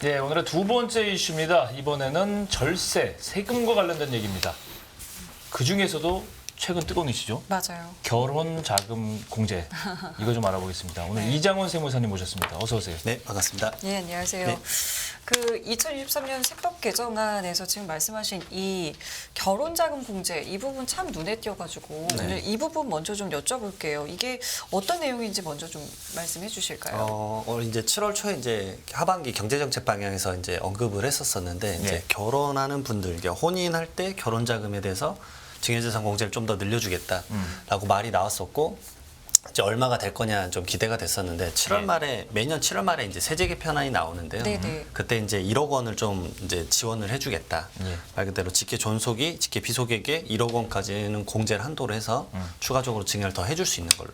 네, 오늘의 두 번째 이슈입니다. 이번에는 절세, 세금과 관련된 얘기입니다. 그중에서도 최근 뜨거운 이슈죠. 맞아요. 결혼 자금 공제. 이거 좀 알아보겠습니다. 오늘 네. 이장원 세무사님 모셨습니다. 어서 오세요. 네, 반갑습니다. 네, 안녕하세요. 네. 그 2023년 세법 개정안에서 지금 말씀하신 이 결혼자금 공제 이 부분 참 눈에 띄어가지고 네. 오늘 이 부분 먼저 좀 여쭤볼게요. 이게 어떤 내용인지 먼저 좀 말씀해 주실까요? 오늘 이제 7월 초에 이제 하반기 경제정책 방향에서 이제 언급을 했었었는데 네. 이제 결혼하는 분들, 그러니까 혼인할 때 결혼 자금에 대해서 증여재산 공제를 좀 더 늘려주겠다라고 말이 나왔었고. 이제 얼마가 될 거냐 좀 기대가 됐었는데 7월 네. 말에 매년 7월 말에 이제 세제 개편안이 나오는데요. 네네. 그때 이제 1억 원을 좀 이제 지원을 해주겠다. 예. 말 그대로 직계 존속이 직계 비속에게 1억 원까지는 공제를 한도로 해서 추가적으로 증여를 더 해줄 수 있는 걸로.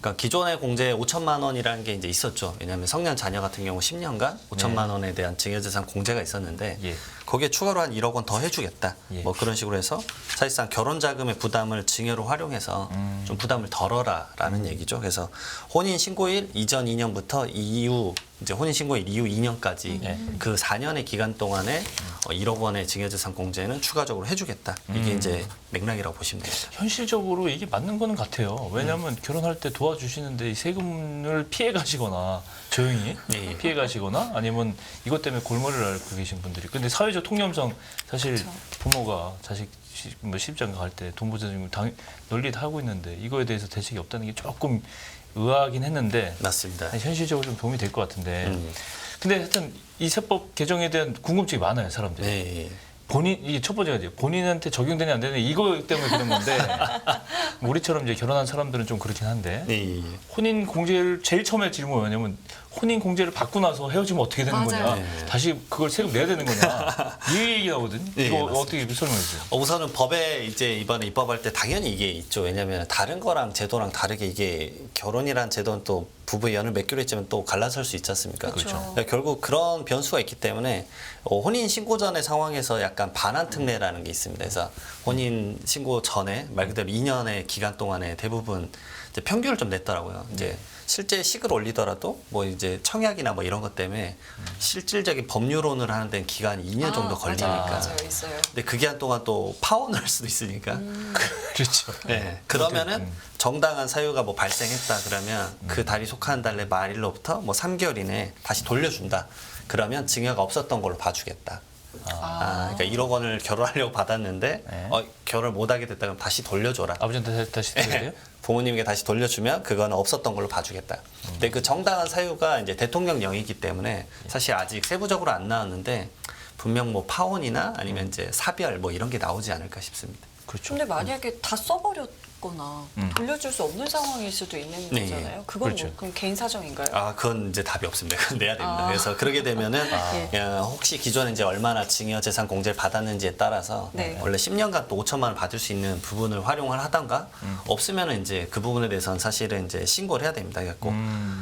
그러니까 기존의 공제 5천만 원이라는 게 이제 있었죠. 왜냐하면 성년 자녀 같은 경우 10년간 5천만 원에 대한 증여재산 공제가 있었는데 예. 거기에 추가로 한 1억 원 더 해주겠다. 예. 뭐 그런 식으로 해서 사실상 결혼 자금의 부담을 증여로 활용해서 좀 부담을 덜어라라는 얘기죠. 그래서 혼인 신고일 이전 2년부터 이후 이제 혼인 신고일 이후 2년까지 예. 그 4년의 기간 동안에 1억 원의 증여재산 공제는 추가적으로 해주겠다. 이게 이제 맥락이라고 보시면 됩니다. 현실적으로 이게 맞는 거는 같아요. 왜냐하면 결혼할 때 도와주시는데 이 세금을 피해 가시거나 조용히 네. 피해 가시거나 아니면 이것 때문에 골머리를 앓고 계신 분들이. 근데 사회적 통념상 사실 그렇죠. 부모가 자식 뭐 시집장가 갈 때 돈 보내주면 널리 다 하고 있는데 이거에 대해서 대책이 없다는 게 조금 의아하긴 했는데 맞습니다. 아니, 현실적으로 좀 도움이 될 것 같은데. 근데 하여튼 이 세법 개정에 대한 궁금증이 많아요, 사람들이. 네. 이게 첫 번째가 본인한테 적용되냐 안 되냐 이거 때문에 그런 건데 우리처럼 이제 결혼한 사람들은 좀 그렇긴 한데 네. 혼인 공제를 제일 처음에 질문이 뭐냐면 혼인 공제를 받고 나서 헤어지면 어떻게 되는 맞아요. 거냐 네. 다시 그걸 세금 내야 되는 거냐 이 얘기 나오거든. 네, 이거 맞습니다. 어떻게 설명해 주세요? 우선은 법에 이제 이번에 입법할 때 당연히 이게 있죠. 왜냐하면 다른 거랑 제도랑 다르게 이게 결혼이란 제도는 또 부부의 연을 맺기로 했지만 또 갈라설 수 있지 않습니까? 그렇죠. 그러니까 결국 그런 변수가 있기 때문에 혼인 신고 전의 상황에서 약간 반환 특례라는 게 있습니다. 그래서 혼인 신고 전에 말 그대로 2년의 기간 동안에 대부분 이제 평균을 좀 냈더라고요. 이제 실제 식을 올리더라도 뭐 이제 청약이나 뭐 이런 것 때문에 실질적인 법률혼을 하는 데는 기간이 2년 정도 걸리니까. 맞아요, 있어요. 근데 그 기간 동안 또 파혼을 할 수도 있으니까. 그렇죠. 네. 그러면은 정당한 사유가 뭐 발생했다 그러면 그 달이 속한 달의 말일로부터 뭐 3개월 이내에 다시 돌려준다. 그러면 증여가 없었던 걸로 봐주겠다. 그러니까 1억 원을 결혼하려고 받았는데 네. 결혼을 못하게 됐다 그러면 다시 돌려줘라. 아버지한테 다시 드려야 돼요? 부모님에게 다시 돌려주면 그거는 없었던 걸로 봐주겠다. 근데 그 정당한 사유가 이제 대통령령이기 때문에 사실 아직 세부적으로 안 나왔는데 분명 뭐 파혼이나 아니면 이제 사별 뭐 이런 게 나오지 않을까 싶습니다. 그렇죠. 근데 만약에 다 써버렸거나 돌려줄 수 없는 상황일 수도 있는 네. 거잖아요. 그건 그렇죠. 뭐 그럼 개인 사정인가요? 그건 이제 답이 없습니다. 그건 내야 됩니다. 그래서 그러게 되면은 예. 혹시 기존에 이제 얼마나 증여재산 공제를 받았는지에 따라서 네. 원래 10년간 또 5천만 원 받을 수 있는 부분을 활용을 하던가 없으면은 이제 그 부분에 대해서는 사실은 이제 신고를 해야 됩니다. 그래갖고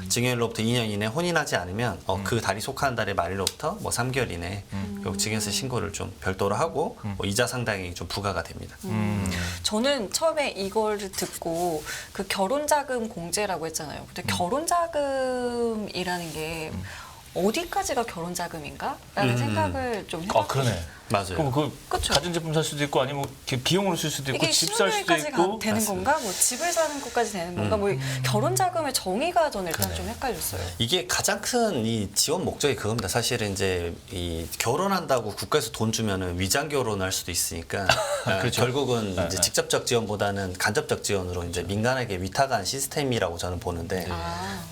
증여일로부터 2년 이내 혼인하지 않으면 그 달이 속하는 달의 말일로부터 뭐 3개월 이내에 그 증여세 신고를 좀 별도로 하고 뭐 이자 상당히 좀 부과가 됩니다. 저는 처음에 이걸 듣고 그 결혼자금 공제라고 했잖아요. 근데 결혼자금이라는 게 어디까지가 결혼자금인가?라는 생각을 좀 해봤거든요. 그러네. 맞아요. 그럼 그 그쵸. 가전제품 살 수도 있고 아니면 비용으로 쓸 수도 있고 이게 집 살 수도 신혼여행까지 있고 되는 건가? 뭐 집을 사는 것까지 되는 건가? 뭐 결혼자금의 정의가 저는 일단 좀 헷갈렸어요. 이게 가장 큰 이 지원 목적이 그겁니다. 사실은 이제 이 결혼한다고 국가에서 돈 주면은 위장 결혼할 수도 있으니까 그렇죠. 결국은 이제 직접적 지원보다는 간접적 지원으로 이제 민간에게 위탁한 시스템이라고 저는 보는데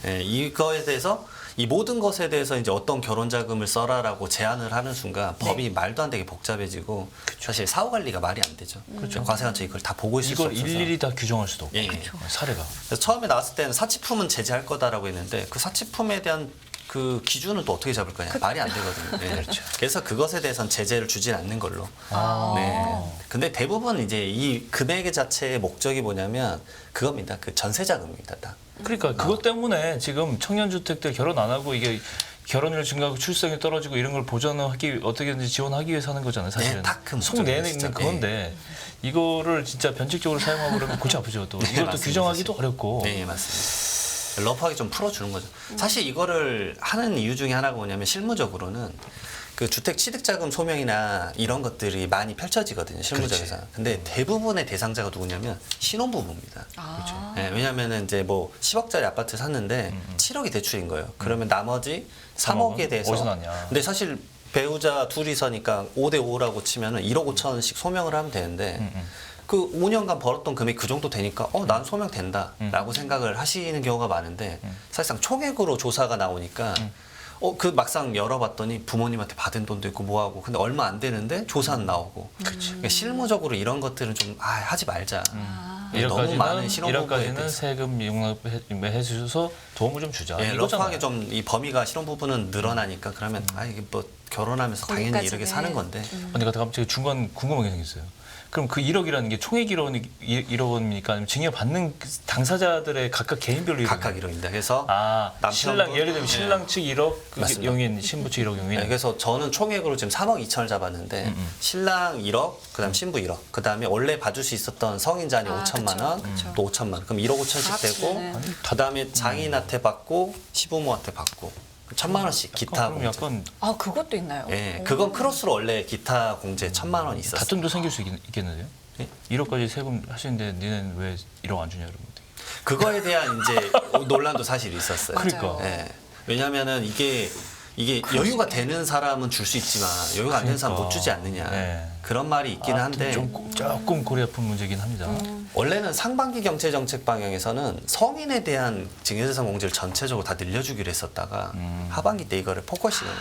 이거에 대해서 이 모든 것에 대해서 이제 어떤 결혼 자금을 써라라고 제안을 하는 순간 법이 말도 안 되게 복잡해지고 사실 사후 관리가 말이 안 되죠. 그렇죠. 과세관청이 이걸 다 보고 있을 수 이걸 없어서. 일일이 다 규정할 수도 없고 예. 사례가. 그래서 처음에 나왔을 때는 사치품은 제재할 거다라고 했는데 그 사치품에 대한 그 기준은 또 어떻게 잡을 거냐 말이 안 되거든요. 네. 그렇죠. 그래서 그것에 대해서는 제재를 주진 않는 걸로. 아. 네. 근데 대부분 이제 이 금액의 자체의 목적이 뭐냐면 그겁니다. 그 전세자금입니다. 다. 그러니까 그것 때문에 지금 청년주택들 결혼 안 하고 이게 결혼율 증가하고 출생이 떨어지고 이런 걸 보전하기 어떻게든지 지원하기 위해서 하는 거잖아요. 사실은. 네, 딱그 속 목적이에요, 내는 진짜. 그건데 이거를 진짜 변칙적으로 사용하고 그러면 골치 아프죠. 또 이걸 또 맞습니다, 규정하기도 사실. 어렵고. 네, 맞습니다. 러프하게 좀 풀어주는 거죠. 사실 이거를 하는 이유 중에 하나가 뭐냐면 실무적으로는 그 주택 취득자금 소명이나 이런 것들이 많이 펼쳐지거든요. 실무적에서. 근데 대부분의 대상자가 누구냐면 신혼부부입니다. 아. 네, 왜냐면은 이제 뭐 10억짜리 아파트 샀는데 7억이 대출인 거예요. 그러면 나머지 3억에 대해서. 어디서 났냐. 근데 사실 배우자 둘이서니까 5대 5라고 치면은 1억 5천씩 소명을 하면 되는데 그 5년간 벌었던 금액이 그 정도 되니까 난 소명 된다라고 생각을 하시는 경우가 많은데 사실상 총액으로 조사가 나오니까 그 막상 열어봤더니 부모님한테 받은 돈도 있고 뭐하고 근데 얼마 안 되는데 조사는 나오고 그러니까 실무적으로 이런 것들은 좀 하지 말자. 너무 많은 신혼부부에 1억까지는 대해서. 세금 용납해 주셔서 도움을 좀 주자. 예, 이거잖아요. 러프하게 좀 이 범위가 신혼부부는 늘어나니까 그러면 이게 뭐 결혼하면서 당연히 거기까지는. 이렇게 사는 건데 근데 갑자기 중간 궁금한 게 생겼어요. 그럼 그 1억이라는 게 총액 1억 원입니까? 아니면 증여받는 그 당사자들의 각각 개인별로 1억? 각각 1억입니다. 그래서 남편 신랑 예를 들면 네. 신랑 측 1억 맞습니다. 용인, 신부 측 1억 용인. 네, 그래서 저는 총액으로 지금 3억 2천을 잡았는데 신랑 1억, 그다음 신부 1억, 그다음에 원래 받을 수 있었던 성인자녀 5천만 원, 그쵸. 또 5천만 원. 그럼 1억 5천씩 되고 합치면은. 그다음에 장인한테 받고 시부모한테 받고 1천만 원씩 기타 그럼 공제. 약간 그것도 있나요? 예, 그건 크로스로 원래 기타 공제 1천만 원이 있었어요. 다툼도 생길 수 있겠는데요? 예? 1억까지 세금 하시는데 니는 왜 1억 안 주냐 이러면 그거에 대한 이제 논란도 사실 있었어요. 그러니까. 예. 왜냐면은 이게 여유가 되는 사람은 줄 수 있지만 여유가 안 되는 사람은 못 주지 않느냐. 네. 그런 말이 있기는 한데 조금 고리 아픈 문제긴 합니다. 원래는 상반기 경제정책 방향에서는 성인에 대한 증여재산 공제를 전체적으로 다 늘려주기로 했었다가 하반기 때 이거를 포커싱을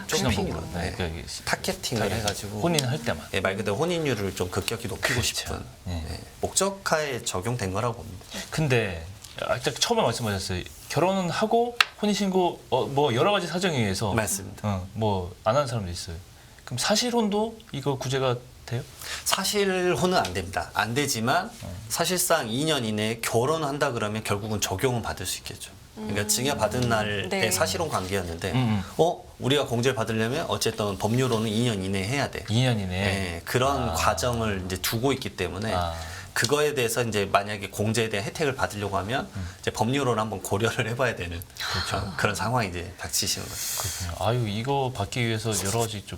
좁히기로 그러니까 이게 타겟팅을 해가지고 혼인할 때만. 예, 말 그대로 혼인율을 좀 급격히 높이고 싶은 예. 목적하에 적용된 거라고 봅니다. 근데 아까 처음에 말씀하셨어요. 결혼은 하고 혼인신고 뭐 여러 가지 사정에 의해서 맞습니다. 뭐 안 하는 사람도 있어요. 그럼 사실혼도 이거 구제가 돼요? 사실혼은 안 됩니다. 안 되지만 사실상 2년 이내에 결혼한다 그러면 결국은 적용은 받을 수 있겠죠. 그러니까 증여받은 날에 네. 사실혼 관계였는데 우리가 공제를 받으려면 어쨌든 법률로는 2년 이내에 해야 돼. 2년 이내에. 네, 그런 과정을 이제 두고 있기 때문에 그거에 대해서 이제 만약에 공제에 대한 혜택을 받으려고 하면 이제 법률로는 한번 고려를 해봐야 되는 그런 상황이 이제 닥치시는 거죠. 그렇군요. 아유 이거 받기 위해서 여러 가지 좀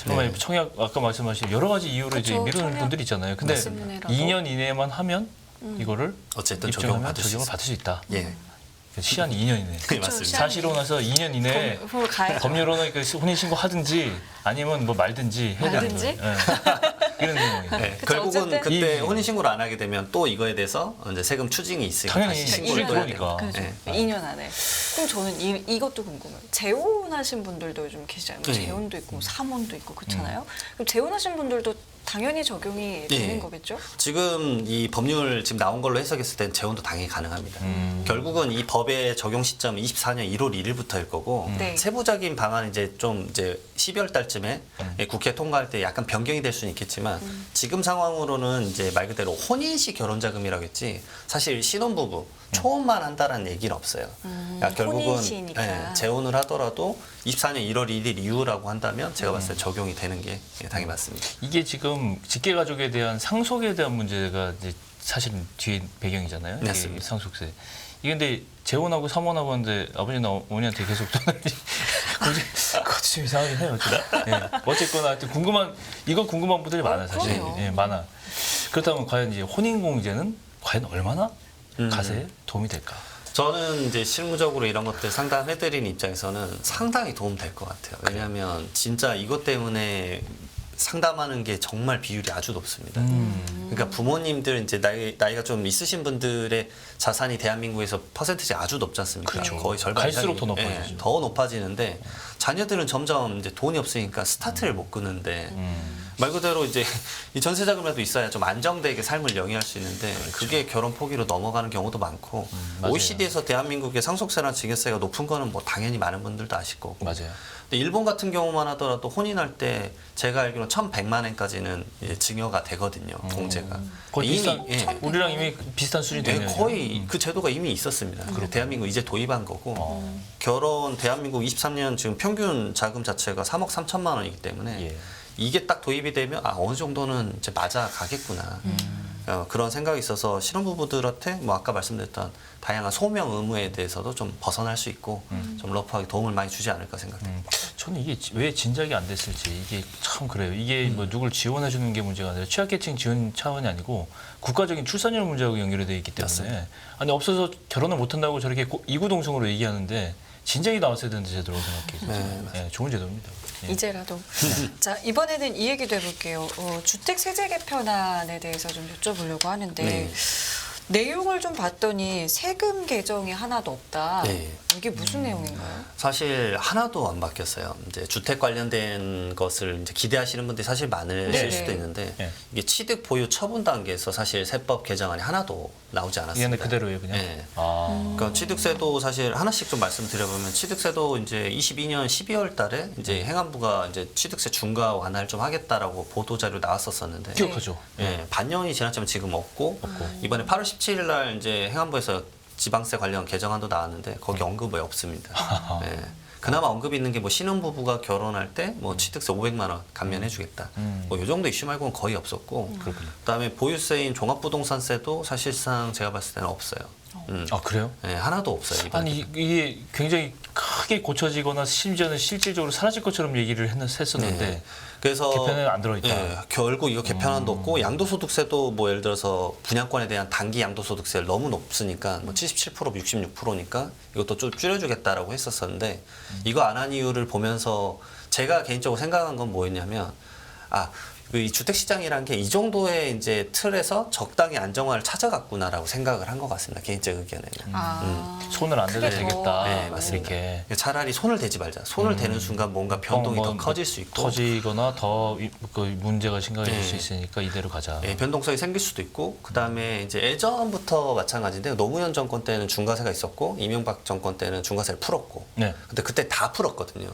정말 청약 아까 말씀하신 여러 가지 이유로 이제 그쵸, 미루는 청약 분들이 있잖아요. 근데 말씀이라도. 2년 이내만 하면 이거를 어쨌든 입증하면 적용을 적용을 받을 수 있다. 예, 시한이 2년 이내. 네, 맞습니다. 사실혼해서 2년 이내에 그럼 가야죠. 법률로는 혼인신고 하든지 아니면 뭐 말든지 해야 되는 말든지? 거예요. 이런 내용이에요. 네, 그쵸, 결국은 어쨌든. 그때 이- 혼인신고를 안 하게 되면 또 이거에 대해서 이제 세금 추징이 있으니까 당연히 다시 신고를 또 해야 되고. 들어오니까. 그렇죠. 네. 2년 안에. 그럼 저는 이것도 궁금해요. 재혼하신 분들도 요즘 계시잖아요. 뭐 네. 재혼도 있고 삼혼도 있고 그렇잖아요. 그럼 재혼하신 분들도 당연히 적용이 되는 네. 거겠죠? 지금 이 법률 지금 나온 걸로 해석했을 땐 재혼도 당연히 가능합니다. 결국은 이 법의 적용 시점은 24년 1월 1일부터일 거고 네. 세부적인 방안은 이제 좀 이제 12월 달쯤에 국회 통과할 때 약간 변경이 될 수는 있겠지만 지금 상황으로는 이제 말 그대로 혼인식 결혼자금이라고 했지 사실 신혼부부 초혼만 한다라는 얘기는 없어요. 그러니까 결국은 혼인시니까. 재혼을 하더라도 24년 1월 1일 이후라고 한다면 제가 봤을 때 적용이 되는 게 당연히 맞습니다. 이게 지금 직계가족에 대한 상속에 대한 문제가 이제 사실 뒤에 배경이잖아요. 이게 맞습니다. 상속세. 이게 근데 재혼하고 삼혼하고 하는데 아버지나 어머니한테 계속 돈을 그것도 좀 이상하긴 해요. 어쨌거나 하여튼 궁금한 분들이 많아요. 사실. 그럼요. 예, 많아. 그렇다면 과연 이제 혼인공제는 과연 얼마나 가세에 도움이 될까? 저는 이제 실무적으로 이런 것들 상담해드리는 입장에서는 상당히 도움될 것 같아요. 왜냐하면 진짜 이것 때문에 상담하는 게 정말 비율이 아주 높습니다. 그러니까 부모님들 이제 나이가 좀 있으신 분들의 자산이 대한민국에서 퍼센트가 아주 높지 않습니까? 그렇죠. 거의 절반 갈수록 이상이- 더 높아지죠. 더 높아지는데 자녀들은 점점 이제 돈이 없으니까 스타트를 못 끄는데 말 그대로 이제 이 전세 자금이라도 있어야 좀 안정되게 삶을 영위할 수 있는데 그게 결혼 포기로 넘어가는 경우도 많고 맞아요. OECD에서 대한민국의 상속세나 증여세가 높은 거는 뭐 당연히 많은 분들도 아실 거고 맞아요. 근데 일본 같은 경우만 하더라도 혼인할 때 제가 알기로는 1,100만 원까지는 증여가 되거든요. 공제가. 거의 비슷한, 예. 우리랑 이미 비슷한 수준이 네, 되네요. 거의 그 제도가 이미 있었습니다. 그리고 대한민국 이제 도입한 거고 결혼 대한민국 23년 지금 평균 자금 자체가 3억 3천만 원이기 때문에 예. 이게 딱 도입이 되면 어느 정도는 이제 맞아 가겠구나. 그런 생각이 있어서 신혼부부들한테 뭐 아까 말씀드렸던 다양한 소명 의무에 대해서도 좀 벗어날 수 있고 좀 러프하게 도움을 많이 주지 않을까 생각됩니다. 저는 이게 왜 진작에 안 됐을지 이게 참 그래요. 이게 뭐 누굴 지원해 주는 게 문제가 아니라 취약계층 지원 차원이 아니고 국가적인 출산율 문제하고 연결이 되어 있기 때문에 맞습니다. 아니 없어서 결혼을 못 한다고 저렇게 이구동성으로 얘기하는데 진작에 나왔어야 되는데 제도라고 생각해요. 진짜. 네, 네, 좋은 제도입니다. 예. 이제라도. 자, 이번에는 이 얘기도 해볼게요. 주택 세제 개편안에 대해서 좀 여쭤보려고 하는데 네. 내용을 좀 봤더니 세금 개정이 하나도 없다. 네. 이게 무슨 내용인가요? 사실 하나도 안 바뀌었어요. 이제 주택 관련된 것을 이제 기대하시는 분들이 사실 많으실 네. 수도 있는데 네. 이게 취득 보유 처분 단계에서 사실 세법 개정안이 하나도 나오지 않았습니다. 얘는 그대로예요, 그냥. 네. 아, 그러니까 취득세도 사실 하나씩 좀 말씀드려보면 취득세도 이제 22년 12월 달에 이제 행안부가 이제 취득세 중과 완화를 좀 하겠다라고 보도 자료 나왔었었는데 기억하죠. 예, 반년이 지났지만 지금 없고 이번에 8월 17일 날 이제 행안부에서 지방세 관련 개정안도 나왔는데 거기 언급이 없습니다. 예. 그나마 언급이 있는 게 뭐 신혼부부가 결혼할 때 뭐 취득세 500만 원 감면해주겠다. 뭐 이 정도 이슈 말고는 거의 없었고 그다음에 보유세인 종합부동산세도 사실상 제가 봤을 때는 없어요. 아 그래요? 예, 하나도 없어요. 이번에. 아니 이게 굉장히 크게 고쳐지거나 심지어는 실질적으로 사라질 것처럼 얘기를 했었는데 네. 그래서 개편에는 안 들어있다. 예, 결국 이거 개편안도 없고 양도소득세도 뭐 예를 들어서 분양권에 대한 단기 양도소득세를 너무 높으니까 뭐 77% 66%니까 이것도 좀 줄여주겠다라고 했었었는데 이거 안 한 이유를 보면서 제가 개인적으로 생각한 건 뭐였냐면 이 주택 시장이란 게 이 정도의 이제 틀에서 적당히 안정화를 찾아갔구나라고 생각을 한 것 같습니다. 개인적 의견에는. 손을 안 대도 크게 더. 되겠다. 네, 맞습니다. 이렇게 차라리 손을 대지 말자. 손을 대는 순간 뭔가 변동이 뭐 더 커질 수 있고 터지거나 더 그 문제가 심각해질 네. 수 있으니까 이대로 가자. 예, 변동성이 생길 수도 있고 그다음에 이제 예전부터 마찬가지인데 노무현 정권 때는 중과세가 있었고 이명박 정권 때는 중과세를 풀었고 네. 근데 그때 다 풀었거든요.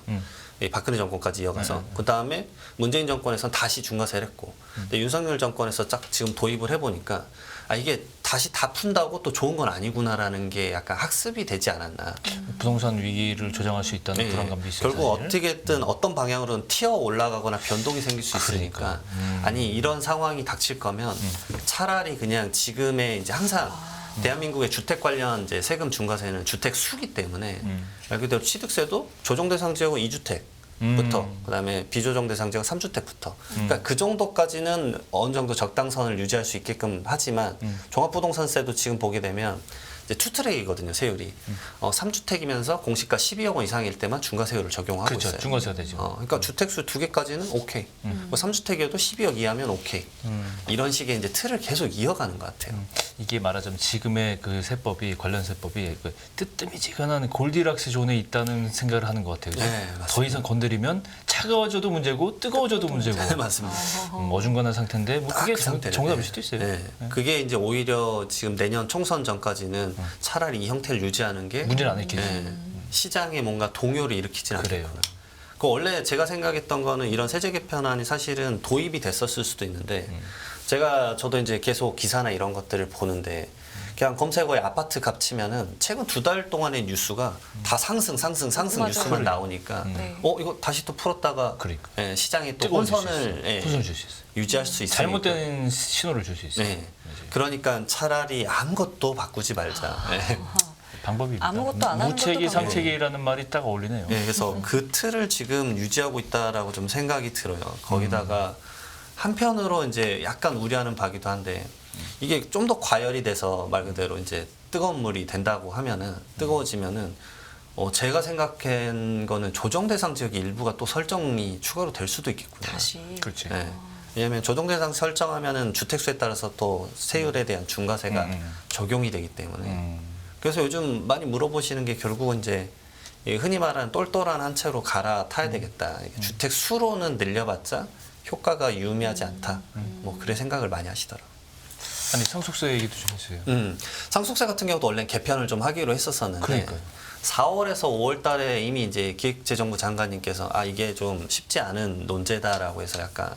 이 박근혜 정권까지 이어가서 그다음에 문재인 정권에서는 다시 중과세를 했고 근데 윤석열 정권에서 딱 지금 도입을 해보니까 이게 다시 다 푼다고 또 좋은 건 아니구나라는 게 약간 학습이 되지 않았나. 부동산 위기를 조장할 수 있다는 네, 불안감도 있어요. 결국 사실. 어떻게든 어떤 방향으로는 튀어 올라가거나 변동이 생길 수 있으니까 아니 이런 상황이 닥칠 거면 차라리 그냥 지금의 이제 항상 대한민국의 주택 관련 이제 세금 중과세는 주택 수기 때문에 말 그대로 취득세도 조정 대상 지역은 2주택부터 그다음에 비조정 대상 지역 3주택부터 그러니까 그 정도까지는 어느 정도 적당선을 유지할 수 있게끔 하지만 종합부동산세도 지금 보게 되면 이제 투트랙이거든요, 세율이. 3주택이면서 공시가 12억 원 이상일 때만 중과세율을 적용하고 그렇죠. 있어요. 중과세가 되죠. 그러니까 주택수 2개까지는 오케이. 뭐 3주택이어도 12억 이하면 오케이. 이런 식의 이제 틀을 계속 이어가는 것 같아요. 이게 말하자면 지금의 그 세법이 관련 세법이 그 뜨뜨미지근한 골디락스 존에 있다는 생각을 하는 것 같아요. 그죠? 네, 맞습니다. 더 이상 건드리면 차가워져도 문제고 뜨거워져도 문제고 맞습니다. 어중간한 상태인데 뭐 그게 그 상태를, 정답일 네. 수도 있어요. 네. 그게 이제 오히려 지금 내년 총선 전까지는 차라리 이 형태를 유지하는 게 문제는 안 일으키죠. 시장에 뭔가 동요를 일으키지는 그래요. 않겠구나. 그 원래 제가 생각했던 거는 이런 세제 개편안이 사실은 도입이 됐었을 수도 있는데 저도 이제 계속 기사나 이런 것들을 보는데 그냥 검색어에 아파트 값 치면은 최근 2달 동안의 뉴스가 다 상승 맞아요. 뉴스만 나오니까 네. 이거 다시 또 풀었다가 그러니까. 시장에 또 뜨거워질 수 혼선을 있어요. 혼선을 줄 수 있어요. 유지할 수 있으니까 잘못된 신호를 줄 수 있어요. 네. 그러니까 차라리 아무것도 바꾸지 말자. 네. 방법입니다. 아무것도 안 하는 무책이 것도 상책이라는 말이 딱 어울리네요. 네, 그래서 그 틀을 지금 유지하고 있다라고 좀 생각이 들어요. 거기다가 한편으로 이제 약간 우려하는 바기도 한데 이게 좀 더 과열이 돼서 말 그대로 이제 뜨거운 물이 된다고 하면은 뜨거워지면은 제가 생각한 거는 조정 대상 지역의 일부가 또 설정이 추가로 될 수도 있겠구나. 다시. 그렇지. 네. 왜냐하면 조정 대상 설정하면은 주택수에 따라서 또 세율에 대한 중과세가 적용이 되기 때문에 그래서 요즘 많이 물어보시는 게 결국은 이제 흔히 말하는 똘똘한 한 채로 갈아타야 되겠다. 이게 주택 수로는 늘려봤자 효과가 유의미하지 않다. 뭐 그래 생각을 많이 하시더라고요. 아니 상속세 얘기도 좀 해주세요. 상속세 같은 경우도 원래 개편을 좀 하기로 했었었는데 그러니까요. 4월에서 5월 달에 이미 이제 기획재정부 장관님께서 이게 좀 쉽지 않은 논제다라고 해서 약간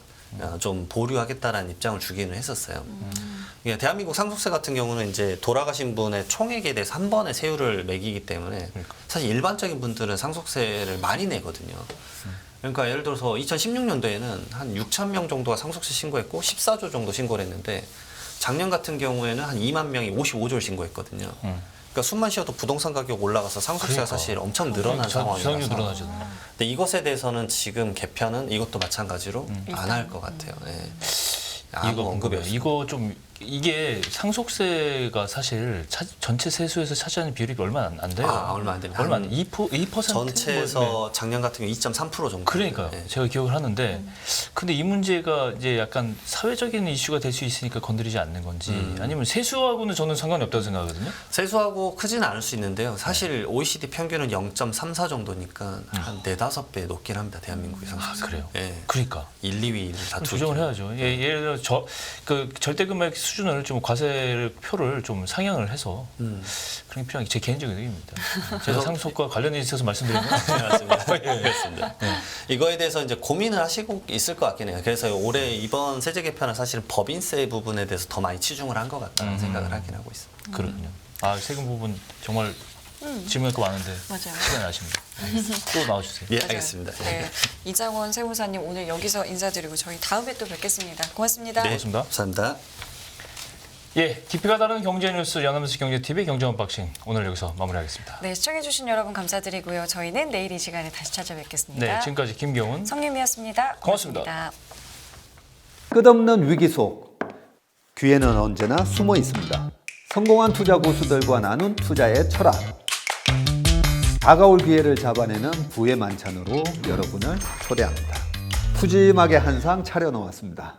좀 보류하겠다라는 입장을 주기는 했었어요. 이게 대한민국 상속세 같은 경우는 이제 돌아가신 분의 총액에 대해서 한 번에 세율을 매기기 때문에 사실 일반적인 분들은 상속세를 많이 내거든요. 그러니까 예를 들어서 2016년도에는 한 6천 명 정도가 상속세 신고했고 14조 정도 신고를 했는데 작년 같은 경우에는 한 2만 명이 55조를 신고했거든요. 그러니까 숨만 쉬어도 부동산 가격 올라가서 상속세가 그러니까. 사실 엄청 늘어난 주상률 상황이라서. 늘어나잖아요. 근데 이것에 대해서는 지금 개편은 이것도 마찬가지로 안 할 것 같아요. 네. 아무 언급이 없어요. 이거 좀 이게 상속세가 사실 전체 세수에서 차지하는 비율이 얼마 안 돼요. 얼마 안 됩니다. 얼마 안 한 2% 전체에서 작년 같은 경우 2.3% 정도. 그러니까요. 네. 제가 기억을 하는데, 근데 이 문제가 이제 약간 사회적인 이슈가 될 수 있으니까 건드리지 않는 건지, 아니면 세수하고는 저는 상관이 없다고 생각하거든요. 세수하고 크지는 않을 수 있는데요. 사실 OECD 평균은 0.34 정도니까 한 4-5배 높긴 합니다. 대한민국의 상속세. 그래요. 예. 그러니까. 1, 2위를 다투고 조정을 해야죠. 예를 들어 그 절대금액 수준을 좀 과세 표를 좀 상향을 해서 그런 게 필요한 게 제 개인적인 의견입니다. 제가 상속과 관련해 있어서 말씀드린 건 네, 맞습니다. 그렇습니다. 이거에 대해서 이제 고민을 하시고 있을 것 같긴 해요. 그래서 올해 이번 세제 개편은 사실은 법인세 부분에 대해서 더 많이 치중을 한 것 같다는 생각을 하긴 하고 있습니다. 그렇군요. 아 세금 부분 정말 질문할 거 많은데 맞아요. 시간이 아쉽니다. 또 나와주세요. 예, 맞아요. 알겠습니다. 네. 이장원 세무사님 오늘 여기서 인사드리고 저희 다음에 또 뵙겠습니다. 고맙습니다. 네, 고맙습니다. 감사합니다. 예, 깊이가 다른 경제 뉴스 연합뉴스 경제TV 경제 언박싱 오늘 여기서 마무리하겠습니다. 네, 시청해주신 여러분 감사드리고요. 저희는 내일 이 시간에 다시 찾아뵙겠습니다. 네, 지금까지 김경훈. 성유미였습니다. 고맙습니다. 끝없는 위기 속 기회는 언제나 숨어 있습니다. 성공한 투자 고수들과 나눈 투자의 철학. 다가올 기회를 잡아내는 부의 만찬으로 여러분을 초대합니다. 푸짐하게 한 상 차려놓았습니다.